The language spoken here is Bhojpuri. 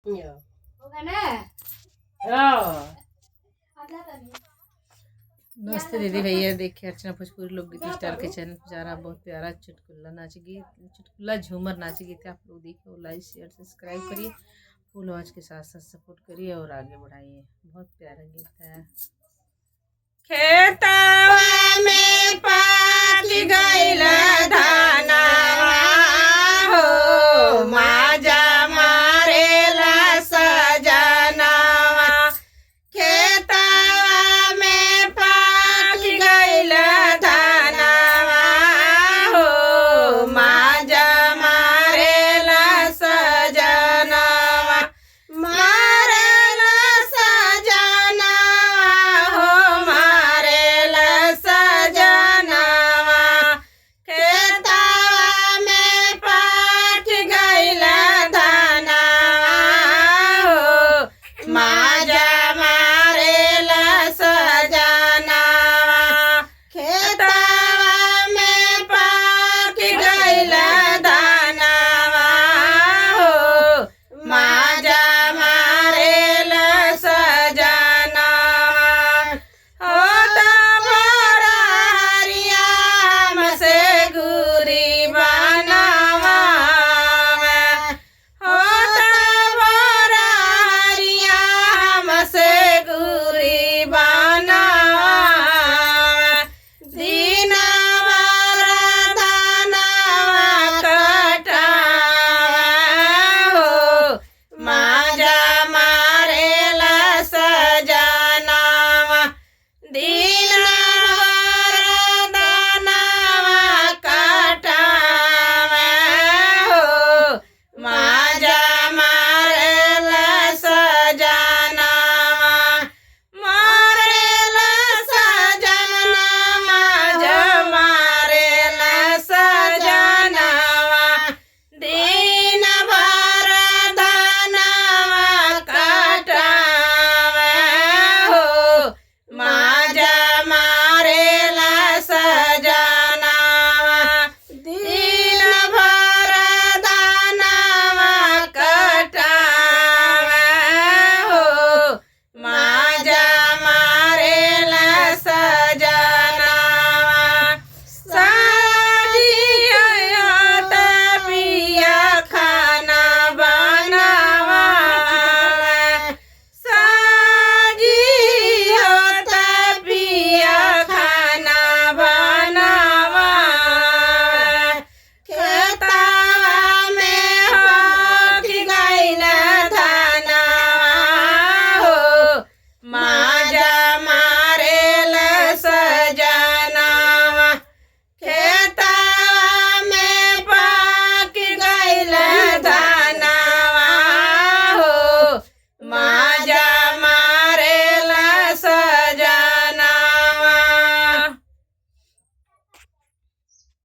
होगा ना। नमस्ते दीदी भैया। देखिए अर्चना भोजपुरी लोकगीत स्टार के चैनल पर जा रहा बहुत प्यारा चुटकुला नाच गीत, चुटकुला झूमर नाच गीत है। आप लोग देखिए और लाइक शेयर सब्सक्राइब करिए, फुल आवाज के साथ साथ सपोर्ट करिए और आगे बढ़ाइए। बहुत प्यारा गीत है। खेतवा में पाक गइल धाना